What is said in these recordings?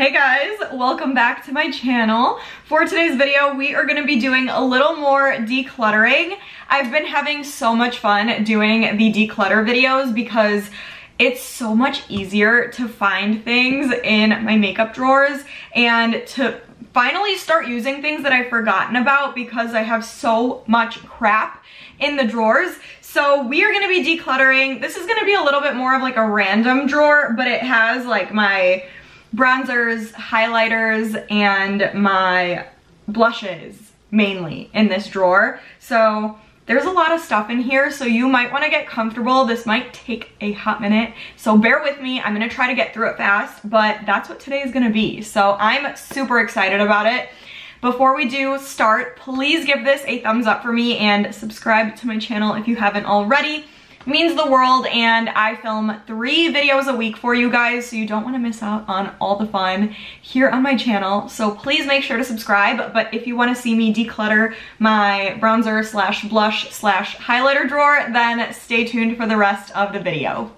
Hey guys, welcome back to my channel. For today's video, we are gonna be doing a little more decluttering. I've been having so much fun doing the declutter videos because it's so much easier to find things in my makeup drawers and to finally start using things that I've forgotten about because I have so much crap in the drawers. So we are gonna be decluttering. This is gonna be a little bit more of like a random drawer, but it has like my bronzers, highlighters, and my blushes mainly in this drawer. So there's a lot of stuff in here, so you might want to get comfortable. This might take a hot minute, so bear with me. I'm gonna try to get through it fast, but that's what today is gonna be. So I'm super excited about it. Before we do start, please give this a thumbs up for me and subscribe to my channel if you haven't already. It means the world, and I film 3 videos a week for you guys, so you don't want to miss out on all the fun here on my channel. So please make sure to subscribe. But if you want to see me declutter my bronzer slash blush slash highlighter drawer, then stay tuned for the rest of the video.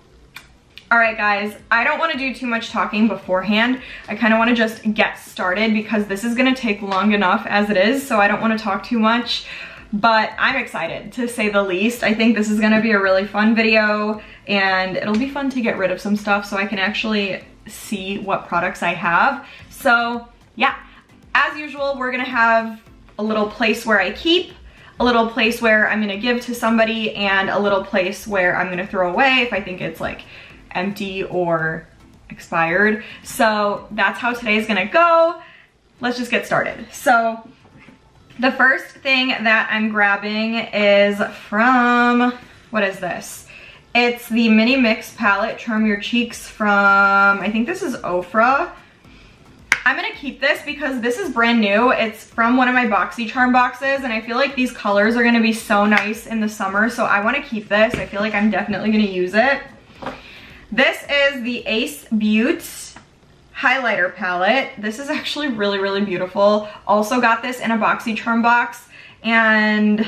Alright guys, I don't want to do too much talking beforehand. I kind of want to just get started because this is going to take long enough as it is, so I don't want to talk too much. But I'm excited, to say the least. I think this is gonna be a really fun video, and it'll be fun to get rid of some stuff so I can actually see what products I have. So yeah, as usual, we're gonna have a little place where I keep, a little place where I'm gonna give to somebody, and a little place where I'm gonna throw away if I think it's like empty or expired. So that's how today's gonna go. Let's just get started. So the first thing that I'm grabbing is from, what is this? It's the Mini Mix palette, Charm Your Cheeks, from, I think this is Ofra. I'm gonna keep this because this is brand new. It's from one of my BoxyCharm boxes, and I feel like these colors are gonna be so nice in the summer, so I wanna keep this. I feel like I'm definitely gonna use it. This is the Ace Beauty highlighter palette. This is actually really, really beautiful. Also got this in a BoxyCharm box, and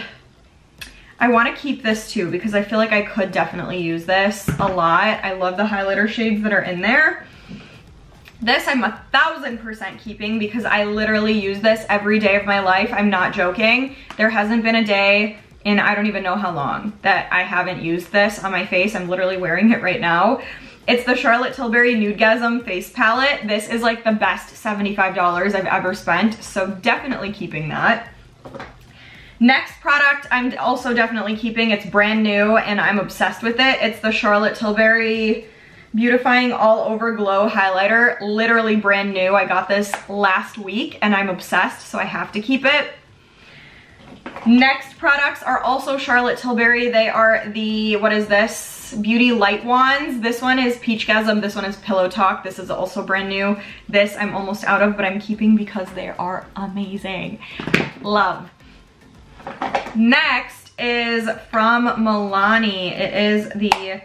I want to keep this too because I feel like I could definitely use this a lot. I love the highlighter shades that are in there. This I'm 1000% keeping because I literally use this every day of my life. I'm not joking. There hasn't been a day in I don't even know how long that I haven't used this on my face. I'm literally wearing it right now. It's the Charlotte Tilbury Nudegasm face palette. This is like the best $75 I've ever spent, so definitely keeping that. Next product I'm also definitely keeping. It's brand new and I'm obsessed with it. It's the Charlotte Tilbury Beautifying All Over Glow highlighter. Literally brand new. I got this last week and I'm obsessed, so I have to keep it. Next products are also Charlotte Tilbury. They are the, what is this? Beauty Light Wands. This one is Peachgasm. This one is Pillow Talk. This is also brand new. This I'm almost out of, but I'm keeping because they are amazing. Love. Next is from Milani. It is the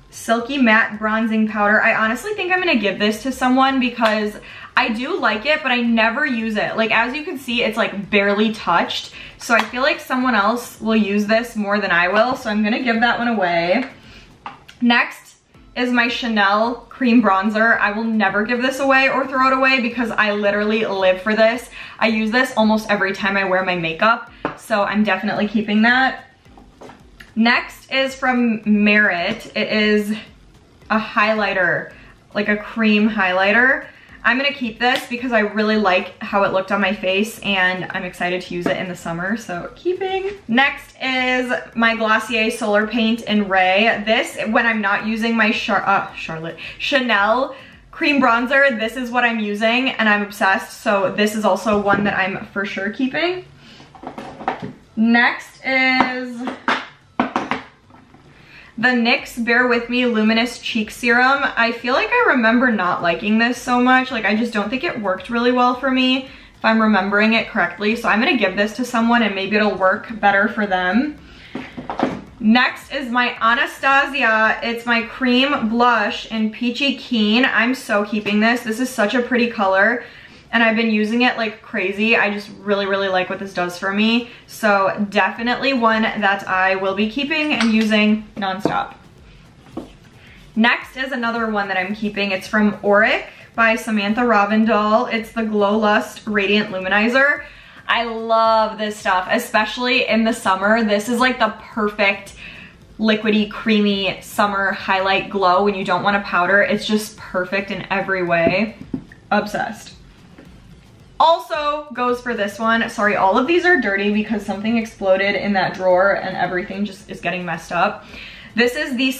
Silky Matte Bronzing Powder. I honestly think I'm gonna give this to someone because I do like it, but I never use it. Like, as you can see, it's like barely touched. So I feel like someone else will use this more than I will. So I'm gonna give that one away. Next is my Chanel Cream Bronzer. I will never give this away or throw it away because I literally live for this. I use this almost every time I wear my makeup. So I'm definitely keeping that. Next is from Merit. It is a highlighter, like a cream highlighter. I'm gonna keep this because I really like how it looked on my face and I'm excited to use it in the summer, so keeping. Next is my Glossier Solar Paint in Ray. This, when I'm not using my Chanel cream bronzer, this is what I'm using and I'm obsessed, so this is also one that I'm for sure keeping. Next is the NYX Bear With Me Luminous Cheek Serum. I feel like I remember not liking this so much. Like, I just don't think it worked really well for me, if I'm remembering it correctly. So I'm gonna give this to someone and maybe it'll work better for them. Next is my Anastasia. It's my cream blush in Peachy Keen. I'm so keeping this. This is such a pretty color. And I've been using it like crazy. I just really, really like what this does for me. So definitely one that I will be keeping and using nonstop. Next is another one that I'm keeping. It's from Auric by Samantha Ravindal. It's the Glow Lust Radiant Luminizer. I love this stuff, especially in the summer. This is like the perfect liquidy, creamy summer highlight glow when you don't want to powder. It's just perfect in every way. Obsessed. Also goes for this one. Sorry, all of these are dirty because something exploded in that drawer and everything just is getting messed up. This is the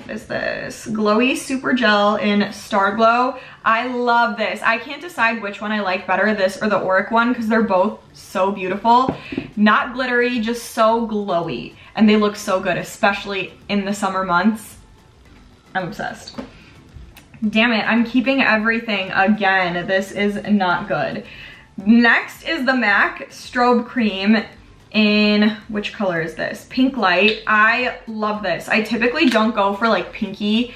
what is this? Glowy Super Gel in Star Glow. I love this. I can't decide which one I like better, this or the Auric one, because they're both so beautiful. Not glittery, just so glowy. And they look so good, especially in the summer months. I'm obsessed. Damn it, I'm keeping everything again. This is not good. Next is the MAC Strobe Cream in, which color is this? Pink Light. I love this. I typically don't go for like pinky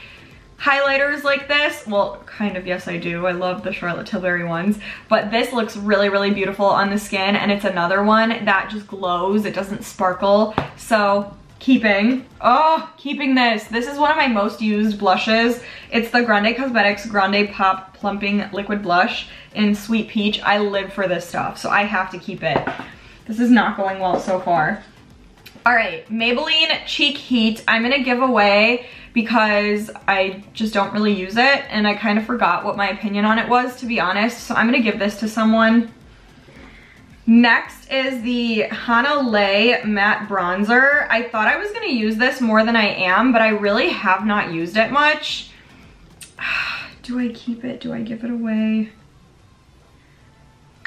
highlighters like this. Well, kind of, yes I do. I love the Charlotte Tilbury ones, but this looks really, really beautiful on the skin, and it's another one that just glows. It doesn't sparkle, so keeping this. This is one of my most used blushes. It's the Nars Cosmetics Grande Pop Plumping Liquid Blush in Sweet Peach. I live for this stuff, so I have to keep it. This is not going well so far. All right, Maybelline Cheek Heat. I'm gonna give away because I just don't really use it, and I kind of forgot what my opinion on it was, to be honest, so I'm gonna give this to someone. Next is the Hanalei Matte Bronzer. I thought I was gonna use this more than I am, but I really have not used it much. Do I keep it? Do I give it away?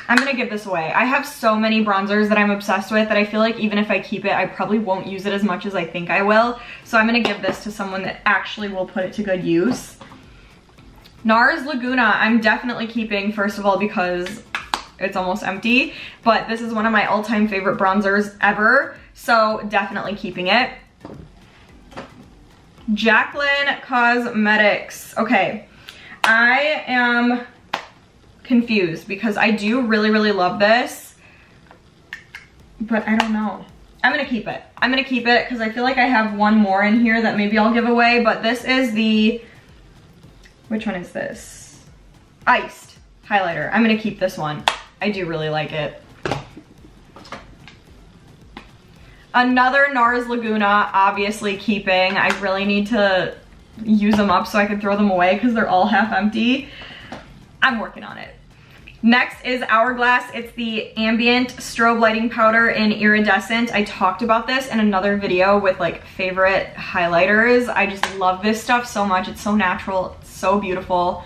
I'm gonna give this away. I have so many bronzers that I'm obsessed with that I feel like even if I keep it, I probably won't use it as much as I think I will. So I'm gonna give this to someone that actually will put it to good use. Nars Laguna, I'm definitely keeping, first of all, because it's almost empty, but this is one of my all-time favorite bronzers ever, so definitely keeping it. Jaclyn Cosmetics. Okay, I am confused because I do really, really love this, but I don't know. I'm gonna keep it. I'm gonna keep it because I feel like I have one more in here that maybe I'll give away, but this is the, which one is this? Iced highlighter. I'm gonna keep this one. I do really like it. Another Nars Laguna, obviously keeping. I really need to use them up so I can throw them away because they're all half empty. I'm working on it. Next is Hourglass. It's the Ambient Strobe Lighting Powder in Iridescent. I talked about this in another video with like favorite highlighters. I just love this stuff so much. It's so natural, it's so beautiful.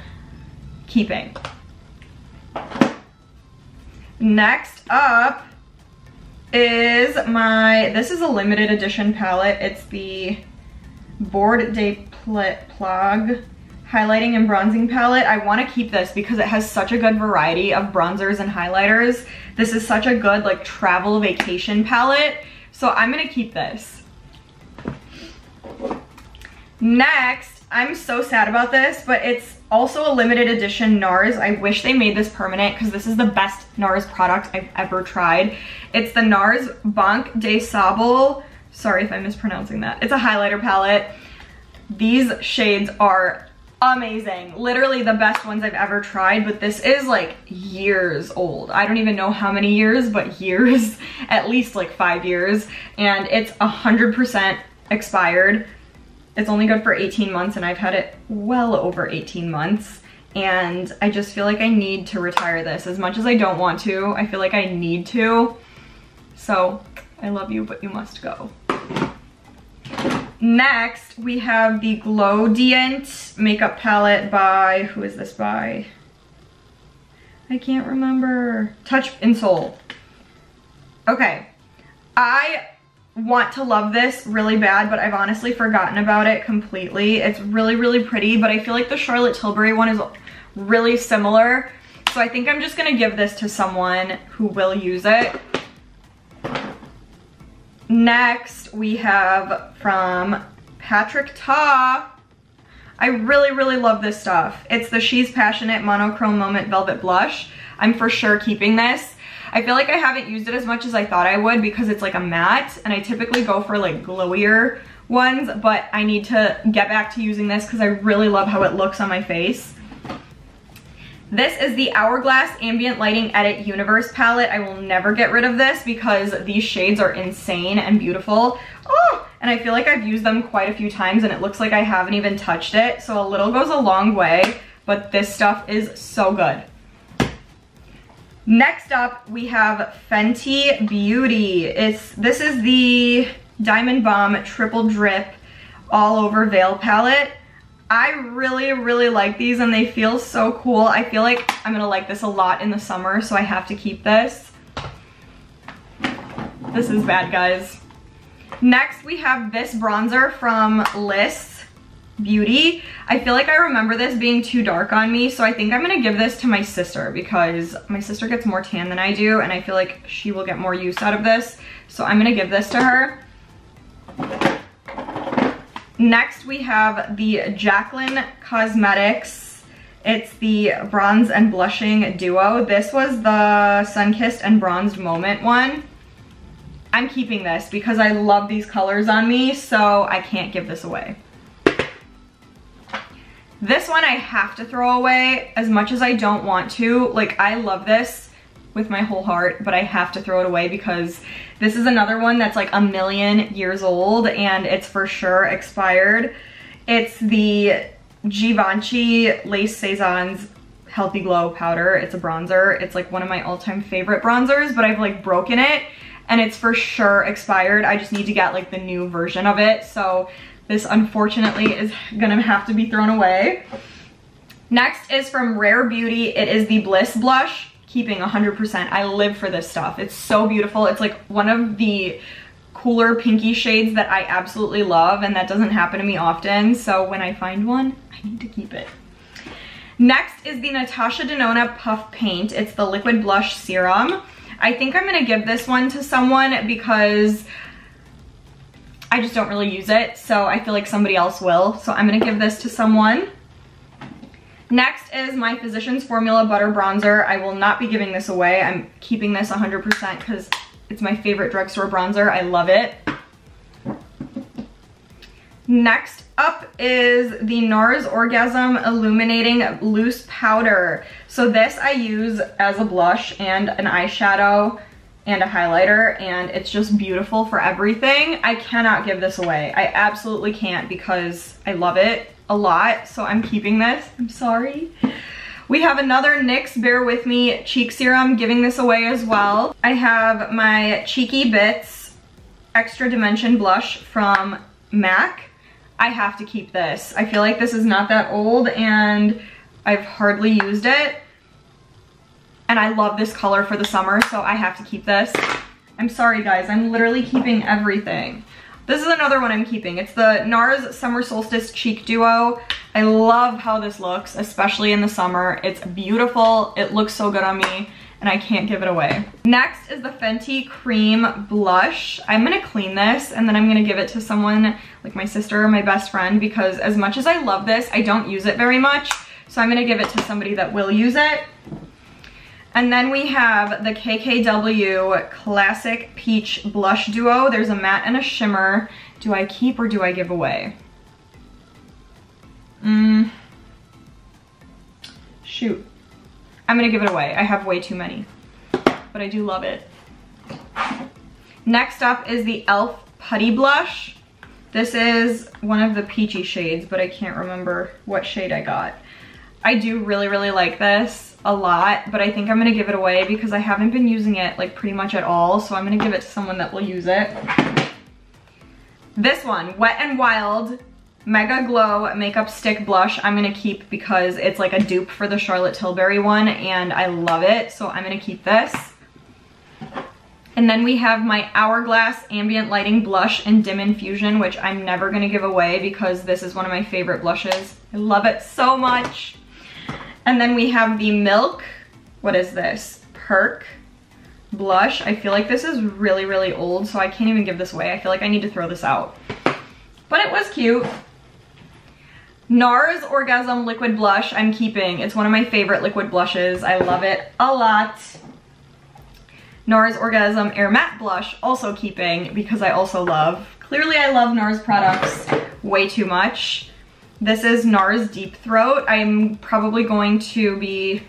Keeping. Next up is this is a limited edition palette. It's the Bord de Plage Highlighting and Bronzing Palette. I want to keep this because it has such a good variety of bronzers and highlighters. This is such a good like travel vacation palette, so I'm gonna keep this. Next, I'm so sad about this, but it's also a limited edition Nars. I wish they made this permanent because this is the best Nars product I've ever tried. It's the Nars Bonk de Sable. Sorry if I'm mispronouncing that. It's a highlighter palette. These shades are amazing. Literally the best ones I've ever tried, but this is like years old. I don't even know how many years, but years, at least like 5 years. And it's 100% expired. It's only good for 18 months and I've had it well over 18 months. And I just feel like I need to retire this. As much as I don't want to, I feel like I need to. So I love you, but you must go. Next, we have the Glowdient makeup palette by, who is this by? I can't remember. Touch in Soul. Okay, I want to love this really bad, but I've honestly forgotten about it completely. It's really, really pretty, but I feel like the Charlotte Tilbury one is really similar. So I think I'm just gonna give this to someone who will use it. Next, we have from Patrick Ta. I really, really love this stuff. It's the She's Passionate Monochrome Moment Velvet Blush. I'm for sure keeping this. I feel like I haven't used it as much as I thought I would because it's like a matte, and I typically go for like glowier ones, but I need to get back to using this because I really love how it looks on my face. This is the Hourglass Ambient Lighting Edit Universe palette. I will never get rid of this because these shades are insane and beautiful. Oh, and I feel like I've used them quite a few times and it looks like I haven't even touched it. So a little goes a long way, but this stuff is so good. Next up, we have Fenty Beauty. This is the Diamond Bomb Triple Drip All Over Veil palette. I really like these and they feel so cool. I feel like I'm gonna like this a lot in the summer, so I have to keep this. This is bad, guys. Next, we have this bronzer from Bliss Beauty. I feel like I remember this being too dark on me, so I think I'm gonna give this to my sister because my sister gets more tan than I do and I feel like she will get more use out of this. So I'm gonna give this to her. Next, we have the Jaclyn Cosmetics. It's the Bronze and Blushing Duo. This was the Sun-Kissed and Bronzed Moment one. I'm keeping this because I love these colors on me, so I can't give this away. This one I have to throw away as much as I don't want to. Like, I love this with my whole heart, but I have to throw it away because this is another one that's like a million years old and it's for sure expired. It's the Givenchy Lace Saisons Healthy Glow powder. It's a bronzer. It's like one of my all-time favorite bronzers, but I've like broken it and it's for sure expired. I just need to get like the new version of it. So this unfortunately is gonna have to be thrown away. Next is from Rare Beauty. It is the Bliss Blush. Keeping 100%. I live for this stuff. It's so beautiful. It's like one of the cooler pinky shades that I absolutely love, and that doesn't happen to me often. So when I find one, I need to keep it. Next is the Natasha Denona Puff Paint. It's the Liquid Blush Serum. I think I'm gonna give this one to someone because I just don't really use it. So I feel like somebody else will. So I'm gonna give this to someone. Next is my Physicians Formula Butter Bronzer. I will not be giving this away. I'm keeping this 100% because it's my favorite drugstore bronzer. I love it. Next up is the Nars Orgasm Illuminating Loose Powder. So this I use as a blush and an eyeshadow and a highlighter, and it's just beautiful for everything. I cannot give this away. I absolutely can't because I love it a lot, so I'm keeping this. I'm sorry. We have another NYX Bear With Me cheek serum, giving this away as well. I have my Cheeky Bits Extra Dimension blush from MAC. I have to keep this. I feel like this is not that old and I've hardly used it. And I love this color for the summer, so I have to keep this. I'm sorry guys, I'm literally keeping everything. This is another one I'm keeping. It's the Nars Summer Solstice Cheek Duo. I love how this looks, especially in the summer. It's beautiful, it looks so good on me, and I can't give it away. Next is the Fenty Cream Blush. I'm gonna clean this, and then I'm gonna give it to someone, like my sister or my best friend, because as much as I love this, I don't use it very much, so I'm gonna give it to somebody that will use it. And then we have the KKW Classic Peach Blush Duo. There's a matte and a shimmer. Do I keep or do I give away? Shoot. I'm gonna give it away. I have way too many, but I do love it. Next up is the e.l.f. Putty Blush. This is one of the peachy shades, but I can't remember what shade I got. I do really like this a lot, but I think I'm gonna give it away because I haven't been using it like pretty much at all, so I'm gonna give it to someone that will use it. This one, Wet n Wild Mega Glow Makeup Stick Blush, I'm gonna keep because it's like a dupe for the Charlotte Tilbury one and I love it, so I'm gonna keep this. And then we have my Hourglass Ambient Lighting Blush in Dim Infusion, which I'm never gonna give away because this is one of my favorite blushes. I love it so much. And then we have the Milk, what is this? Perk blush. I feel like this is really old, so I can't even give this away. I feel like I need to throw this out. But it was cute. Nars Orgasm Liquid Blush, I'm keeping. It's one of my favorite liquid blushes. I love it a lot. Nars Orgasm Air Matte Blush, also keeping because I also love. Clearly I love Nars products way too much. This is Nars Deep Throat. I'm probably going to be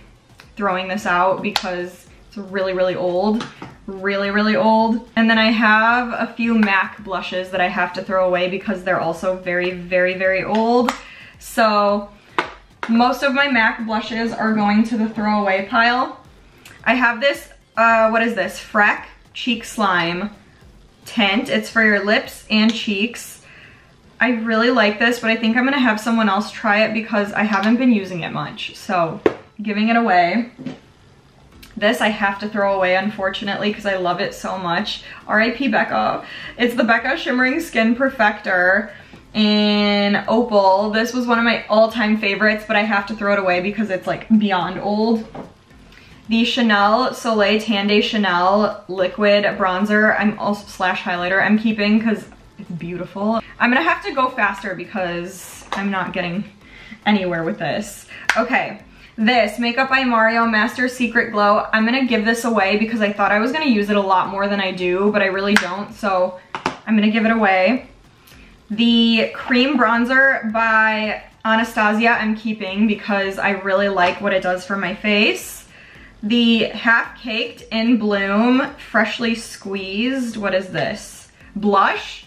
throwing this out because it's really, really old. Really, really old. And then I have a few MAC blushes that I have to throw away because they're also very, very, very old. So most of my MAC blushes are going to the throwaway pile. I have this, what is this? Freck Cheek Slime tint. It's for your lips and cheeks. I really like this, but I think I'm gonna have someone else try it because I haven't been using it much. So giving it away. This I have to throw away, unfortunately, because I love it so much. R.I.P. Becca. It's the Becca Shimmering Skin Perfector in Opal. This was one of my all-time favorites, but I have to throw it away because it's like beyond old. The Chanel Soleil Tan de Chanel Liquid Bronzer, I'm also slash highlighter, I'm keeping because it's beautiful. I'm gonna have to go faster because I'm not getting anywhere with this. Okay. This Makeup by Mario Master Secret Glow, I'm gonna give this away because I thought I was gonna use it a lot more than I do, but I really don't, so I'm gonna give it away. The Cream Bronzer by Anastasia I'm keeping because I really like what it does for my face. The Half Caked in Bloom Freshly Squeezed, what is this? Blush.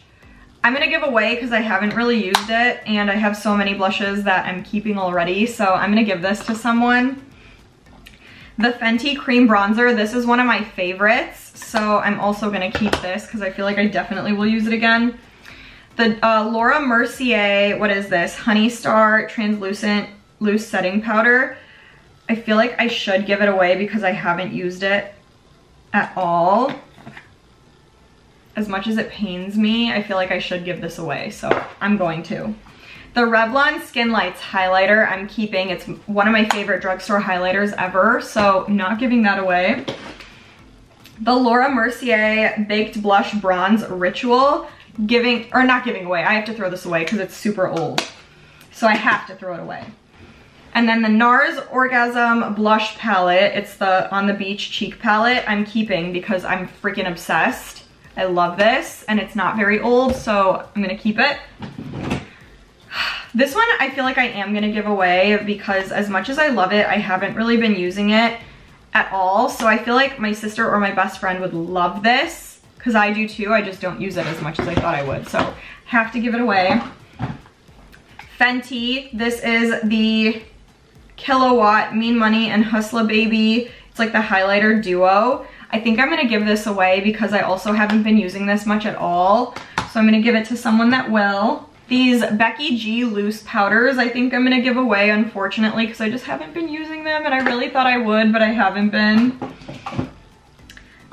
I'm gonna give away because I haven't really used it and I have so many blushes that I'm keeping already, so I'm gonna give this to someone. The Fenty Cream Bronzer, this is one of my favorites, so I'm also gonna keep this because I feel like I definitely will use it again. The Laura Mercier, what is this? Honey Star Translucent Loose Setting Powder. I feel like I should give it away because I haven't used it at all. As much as it pains me, I feel like I should give this away, so I'm going to. The Revlon Skin Lights highlighter I'm keeping. It's one of my favorite drugstore highlighters ever, so not giving that away. The Laura Mercier Baked Blush Bronze Ritual, not giving away. I have to throw this away because it's super old, so I have to throw it away. And then the Nars Orgasm Blush Palette, it's the On the Beach Cheek Palette, I'm keeping because I'm freaking obsessed. I love this, and it's not very old, so I'm gonna keep it. This one I feel like I am gonna give away because as much as I love it, I haven't really been using it at all, so I feel like my sister or my best friend would love this, because I do too, I just don't use it as much as I thought I would, so have to give it away. Fenty, this is the Kilowatt Mean Money and Hustla Baby. It's like the highlighter duo. I think I'm gonna give this away because I also haven't been using this much at all. So I'm gonna give it to someone that will. These Becky G loose powders, I think I'm gonna give away, unfortunately, because I just haven't been using them and I really thought I would, but I haven't been.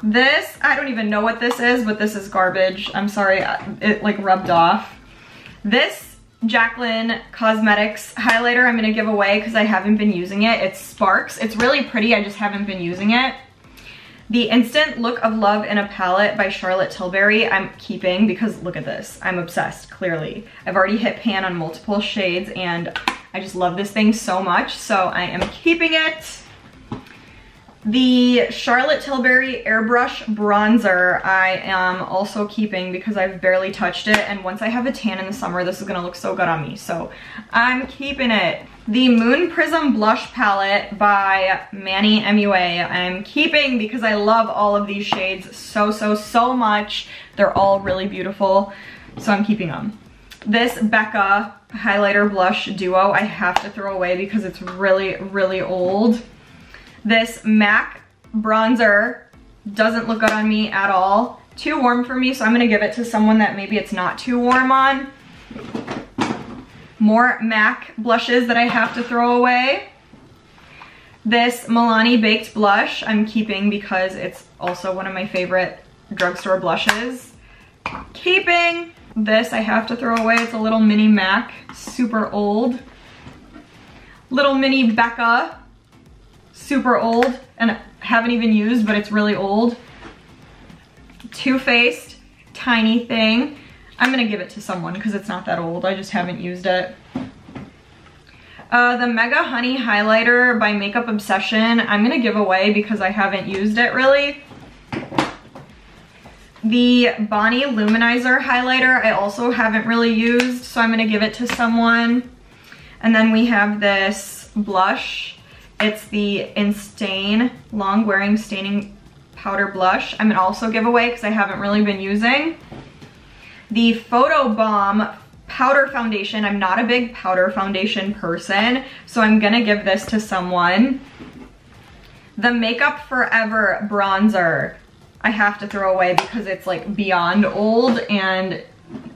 This, I don't even know what this is, but this is garbage. I'm sorry, it like rubbed off. This Jaclyn Cosmetics highlighter I'm gonna give away because I haven't been using it. It's Sparks. It's really pretty, I just haven't been using it. The Instant Look of Love in a Palette by Charlotte Tilbury I'm keeping because look at this. I'm obsessed, clearly. I've already hit pan on multiple shades and I just love this thing so much, so I am keeping it. The Charlotte Tilbury Airbrush Bronzer I am also keeping because I've barely touched it, and once I have a tan in the summer, this is gonna look so good on me, so I'm keeping it. The Moon Prism Blush Palette by Manny MUA I'm keeping because I love all of these shades so much. They're all really beautiful, so I'm keeping them. This Becca Highlighter Blush Duo I have to throw away because it's really, really old. This MAC bronzer doesn't look good on me at all. Too warm for me, so I'm gonna give it to someone that maybe it's not too warm on. More MAC blushes that I have to throw away. This Milani Baked Blush I'm keeping because it's also one of my favorite drugstore blushes. Keeping this I have to throw away. It's a little mini MAC, super old. Little mini Becca, super old and haven't even used, but it's really old. Too Faced tiny thing. I'm gonna give it to someone because it's not that old. I just haven't used it. The Mega Honey Highlighter by Makeup Obsession I'm gonna give away because I haven't used it really. The Bonnie Luminizer Highlighter I also haven't really used, so I'm gonna give it to someone. And then we have this blush It's the Instain Long Wearing Staining Powder Blush. I'm gonna also give away because I haven't really been using. The Photo Bomb Powder Foundation. I'm not a big powder foundation person, so I'm gonna give this to someone. The Makeup Forever Bronzer. I have to throw away because it's like beyond old and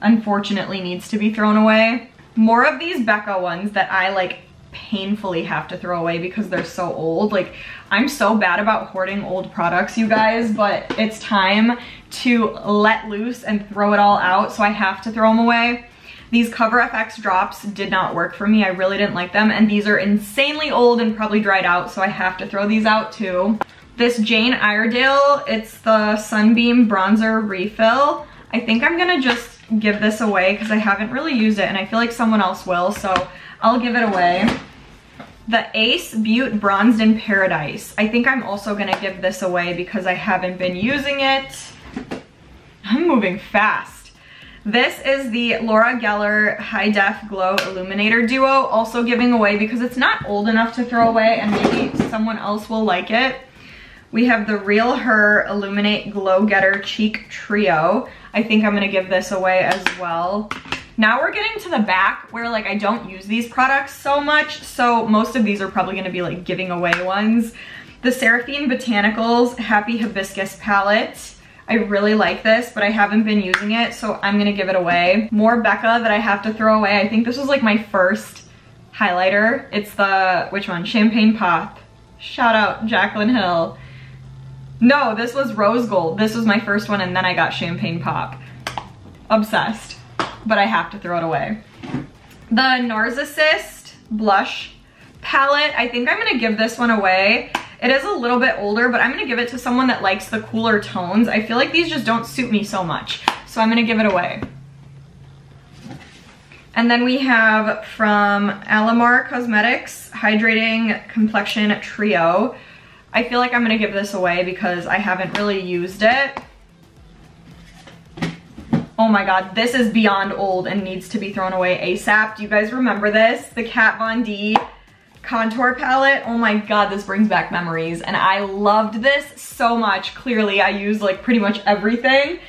unfortunately needs to be thrown away. More of these Becca ones that I like painfully have to throw away because they're so old. Like, I'm so bad about hoarding old products, you guys, but it's time to let loose and throw it all out, so I have to throw them away. These Cover FX drops did not work for me. I really didn't like them, and these are insanely old and probably dried out, so I have to throw these out too. This Jane Iredale, it's the Sunbeam Bronzer Refill. I think I'm gonna just give this away because I haven't really used it and I feel like someone else will, so I'll give it away. The Ace Beauty Bronzed in Paradise. I think I'm also gonna give this away because I haven't been using it. I'm moving fast. This is the Laura Geller High Def Glow Illuminator Duo, also giving away because it's not old enough to throw away and maybe someone else will like it. We have the Real Her Illuminate Glow Getter Cheek Trio. I think I'm gonna give this away as well. Now we're getting to the back where like I don't use these products so much, so most of these are probably gonna be like giving away ones. The Seraphine Botanicals Happy Hibiscus Palette. I really like this, but I haven't been using it, so I'm gonna give it away. More Becca that I have to throw away. I think this was like my first highlighter. It's the, which one? Champagne Pop. Shout out Jaclyn Hill. No, this was Rose Gold. This was my first one and then I got Champagne Pop. Obsessed, but I have to throw it away. The Nars Blush Palette. I think I'm gonna give this one away. It is a little bit older, but I'm gonna give it to someone that likes the cooler tones. I feel like these just don't suit me so much, so I'm gonna give it away. And then we have from Nars Cosmetics Hydrating Complexion Trio. I feel like I'm gonna give this away because I haven't really used it. Oh my god, this is beyond old and needs to be thrown away ASAP. Do you guys remember this? The Kat Von D contour palette. Oh my god, this brings back memories and I loved this so much. Clearly I used like pretty much everything.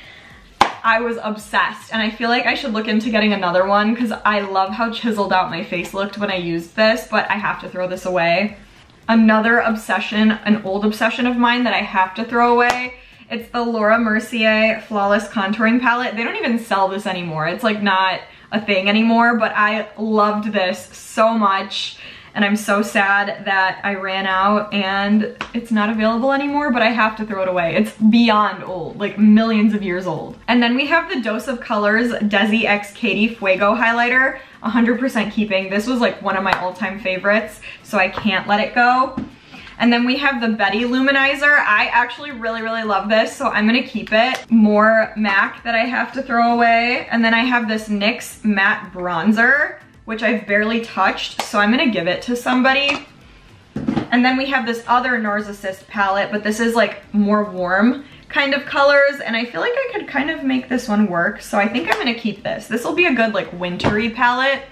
I was obsessed and I feel like I should look into getting another one because I love how chiseled out my face looked when I used this, but I have to throw this away. Another obsession, an old obsession of mine that I have to throw away. It's the Laura Mercier Flawless Contouring Palette. They don't even sell this anymore. It's like not a thing anymore, but I loved this so much. And I'm so sad that I ran out and it's not available anymore, but I have to throw it away. It's beyond old, like millions of years old. And then we have the Dose of Colors Desi X Katy Fuego Highlighter, 100% keeping. This was like one of my all-time favorites, so I can't let it go. And then we have the Betty Luminizer. I actually really, really love this, so I'm gonna keep it. More MAC that I have to throw away. And then I have this NYX Matte Bronzer, which I've barely touched, so I'm gonna give it to somebody. And then we have this other Nars palette, but this is like more warm kind of colors, and I feel like I could kind of make this one work, so I think I'm gonna keep this. This will be a good like wintry palette.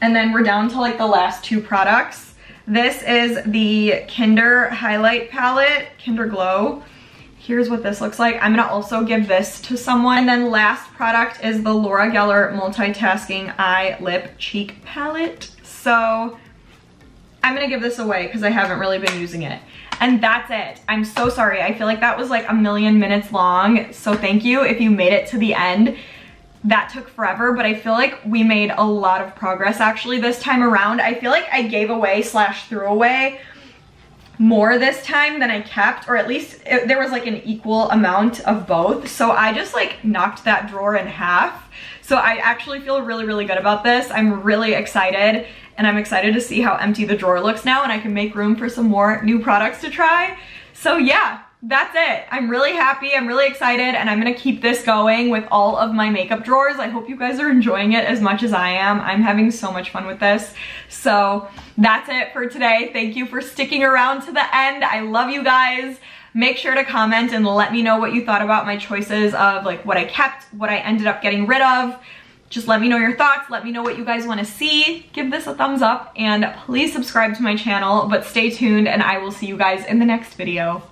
And then we're down to like the last two products. This is the Kinder Highlight Palette, Kinder Glow. Here's what this looks like. I'm gonna also give this to someone. And then last product is the Laura Geller Multitasking Eye Lip Cheek Palette. So I'm gonna give this away because I haven't really been using it. And that's it. I'm so sorry. I feel like that was like a million minutes long. So thank you if you made it to the end. That took forever, but I feel like we made a lot of progress actually this time around. I feel like I gave away / threw away more this time than I kept, or at least there was like an equal amount of both. So I just like knocked that drawer in half. So I actually feel really, really good about this. I'm really excited, and I'm excited to see how empty the drawer looks now, and I can make room for some more new products to try. So yeah, that's it. I'm really happy, I'm really excited, and I'm gonna keep this going with all of my makeup drawers. I hope you guys are enjoying it as much as I am. I'm having so much fun with this. So that's it for today. Thank you for sticking around to the end. I love you guys. Make sure to comment and let me know what you thought about my choices of like what I kept, what I ended up getting rid of. Just let me know your thoughts. Let me know what you guys want to see. Give this a thumbs up and please subscribe to my channel, but stay tuned and I will see you guys in the next video.